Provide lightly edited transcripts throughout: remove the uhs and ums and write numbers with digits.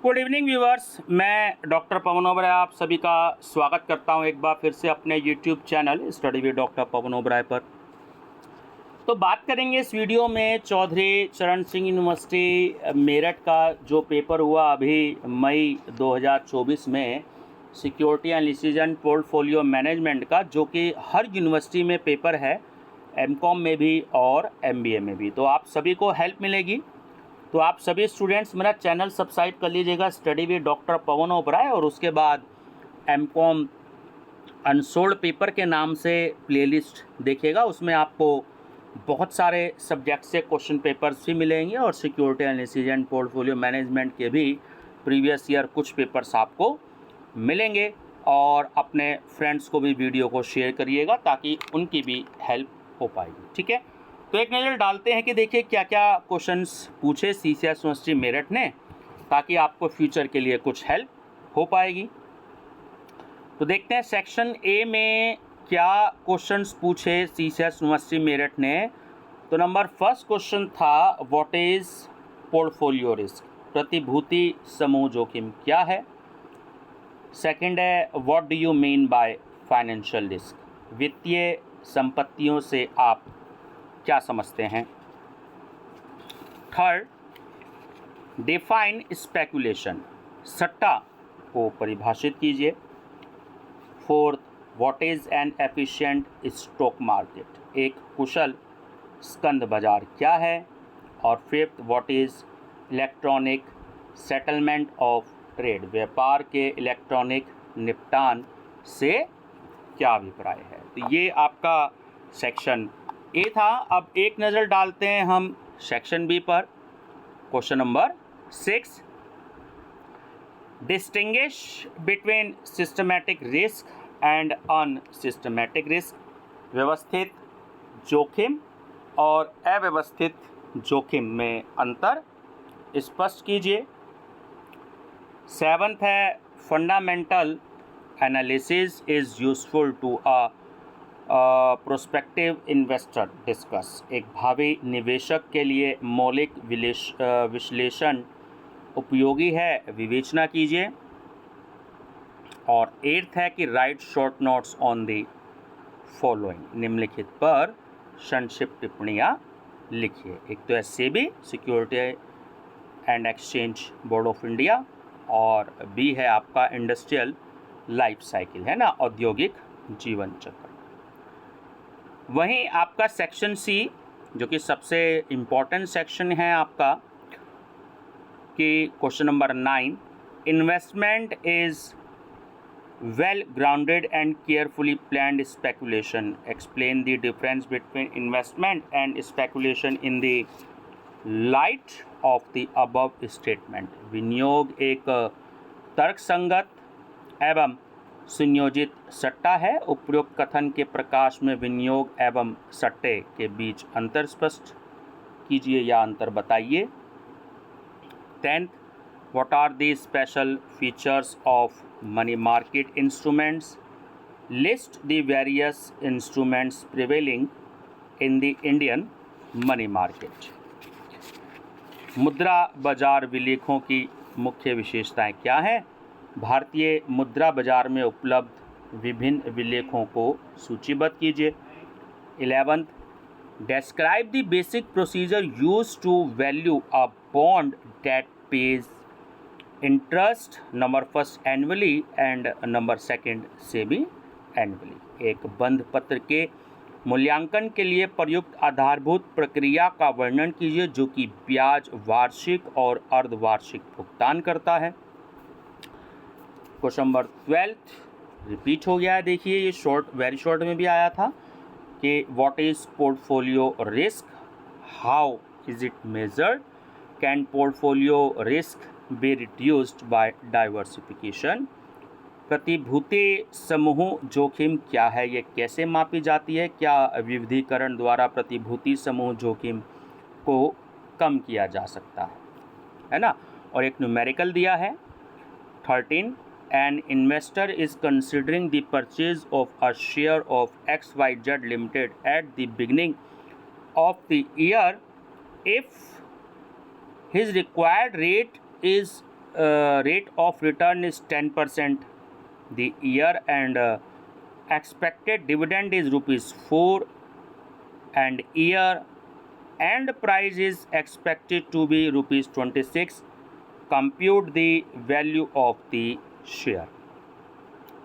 Good evening viewers, मैं doctor Pawan Oberoi आप सभी का स्वागत करता हूं एक बार फिर से अपने YouTube channel study with doctor Pawan Oberoi पर। तो बात करेंगे इस वीडियो में चौधरी चरण सिंह यूनिवर्सिटी मेरठ का जो पेपर हुआ अभी मई 2024 में security and decision portfolio management का, जो कि हर यूनिवर्सिटी में पेपर है, एमकॉम में भी और एमबीए में भी। तो आप सभी को हेल्प मिलेगी। तो आप सभी स्टूडेंट्स मेरा चैनल सब्सक्राइब कर लीजिएगा study with doctor Pawan Oberoi, और उसके बाद एमकॉम अनसोल्ड पेपर के नाम से प्लेलिस्ट देखिएगा। उसमें आपको बहुत सारे सब्जेक्ट से क्वेश्चन पेपर्स भी मिलेंगे और security and decision portfolio management के भी प्रीवियस ईयर कुछ पेपर्स आपको मिलेंगे। और अपने फ्रेंड्स को भी वीडियो को शेयर करिएगा ताकि उनकी भी हेल्प हो पाएगी। ठीक है, तो एक नज़र डालते हैं कि देखिए क्या क्या क्वेश्चंस पूछे सीसीएस यूनिवर्सिटी मेरठ ने, ताकि आपको फ्यूचर के लिए कुछ हेल्प हो पाएगी। तो देखते हैं सेक्शन ए में क्या क्वेश्चंस पूछे सीसीएस यूनिवर्सिटी मेरठ ने। तो नंबर फर्स्ट क्वेश्चन था, व्हाट इज़ पोर्टफोलियो रिस्क, प्रतिभूति समूह जोखिम क्या है। सेकंड है, what do you mean by financial risk, वित्तीय संपत्तियों से आप क्या समझते हैं। थर्ड, डिफाइन स्पेकुलेशन, सट्टा को परिभाषित कीजिए। Fourth, what is an efficient stock market, एक कुशल स्कंद बाजार क्या है। और fifth, what is electronic settlement of trade, व्यापार के इलेक्ट्रॉनिक निपटान से क्या अभिप्राय है। तो ये आपका सेक्शन ए था। अब एक नज़र डालते हैं हम सेक्शन बी पर। Question number 6, distinguish between systematic risk and unsystematic risk, व्यवस्थित जोखिम और अव्यवस्थित जोखिम में अंतर स्पष्ट कीजिए। सेवंथ है, fundamental analysis is useful to a prospective investor discuss, एक भावी निवेशक के लिए मौलिक विश्लेषण उपयोगी है, विवेचना कीजिए। और एट्थ है कि right short notes on the following, निम्नलिखित पर संक्षिप्त टिप्पणियाँ लिखिए। एक तो SEBI security and exchange board of India, और बी है आपका इंडस्ट्रियल लाइफ साइकिल, है ना, औद्योगिक जीवन चक्र। वहीं आपका सेक्शन सी, जो कि सबसे इम्पॉर्टेंट सेक्शन है आपका, कि question number 9, investment is well grounded and carefully planned speculation, explain the difference between investment and speculation in the light of the above statement, विनियोग एक तर्कसंगत एवं सुनियोजित सट्टा है, उपरोक्त कथन के प्रकाश में विनियोग एवं सट्टे के बीच अंतर स्पष्ट कीजिए या अंतर बताइए। 10th, what are the special features of money market instruments, list the various instruments prevailing in the Indian money market. मुद्रा बाजार विलेखों की मुख्य विशेषताएं क्या हैं, भारतीय मुद्रा बाजार में उपलब्ध विभिन्न विलेखों को सूचीबद्ध कीजिए। 11th, describe the basic procedure used to value a bond that pays interest, number first annually and number second semi annually, एक बंध पत्र के मूल्यांकन के लिए प्रयुक्त आधारभूत प्रक्रिया का वर्णन कीजिए जो कि ब्याज वार्षिक और अर्धवार्षिक भुगतान करता है। क्वेश्चन नंबर 12 रिपीट हो गया है, देखिए ये वेरी शॉर्ट में भी आया था कि what is portfolio risk, how is it measured, can portfolio risk be reduced by diversification, प्रतिभूति समूह जोखिम क्या है, ये कैसे मापी जाती है, क्या विविधीकरण द्वारा प्रतिभूति समूह जोखिम को कम किया जा सकता है ना। और एक न्यूमेरिकल दिया है। 13, an investor is considering the purchase of a share of XYZ Limited at the beginning of the year if his required rate is rate of return is 10%. The year and expected dividend is ₹4 and year and price is expected to be ₹26. Compute the value of the share.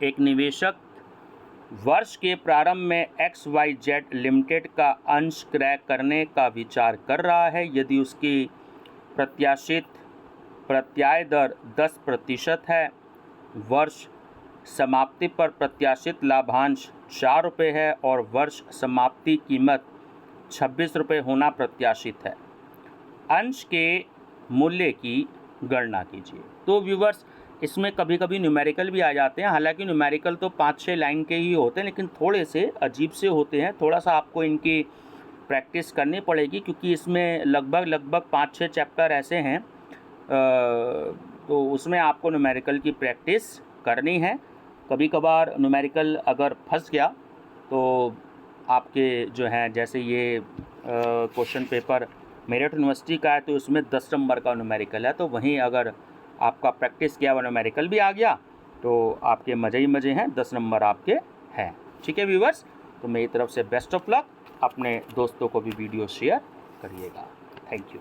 एक निवेशक वर्ष के प्रारंभ में XYZ limited का अंश क्रय करने का विचार कर रहा है यदि उसकी प्रत्याशित प्रत्याय दर 10% है। वर्ष समाप्ति पर प्रत्याशित लाभांश ₹4 है और वर्ष समाप्ति कीमत ₹26 होना प्रत्याशित है। अंश के मूल्य की गणना कीजिए। तो व्यूवर्स, इसमें कभी कभी न्यूमेरिकल भी आ जाते हैं। हालांकि न्यूमेरिकल तो 5-6 लाइन के ही होते हैं, लेकिन थोड़े से अजीब से होते हैं। थोड़ा सा आपको इनकी प्रैक्टिस करनी पड़ेगी क्योंकि इसमें लगभग 5-6 चैप्टर ऐसे हैं, तो उसमें आपको न्यूमेरिकल की प्रैक्टिस करनी है। कभी कभार न्यूमेरिकल अगर फंस गया तो आपके जो हैं, जैसे ये क्वेश्चन पेपर मेरिट यूनिवर्सिटी का है तो उसमें 10 नंबर का न्यूमेरिकल है, तो वहीं अगर आपका प्रैक्टिस किया हुआ न्यूमेरिकल भी आ गया तो आपके मज़े ही मज़े हैं, 10 नंबर आपके हैं। ठीक है व्यूवर्स, तो मेरी तरफ से बेस्ट ऑफ लक। अपने दोस्तों को भी वीडियो शेयर करिएगा। Thank you.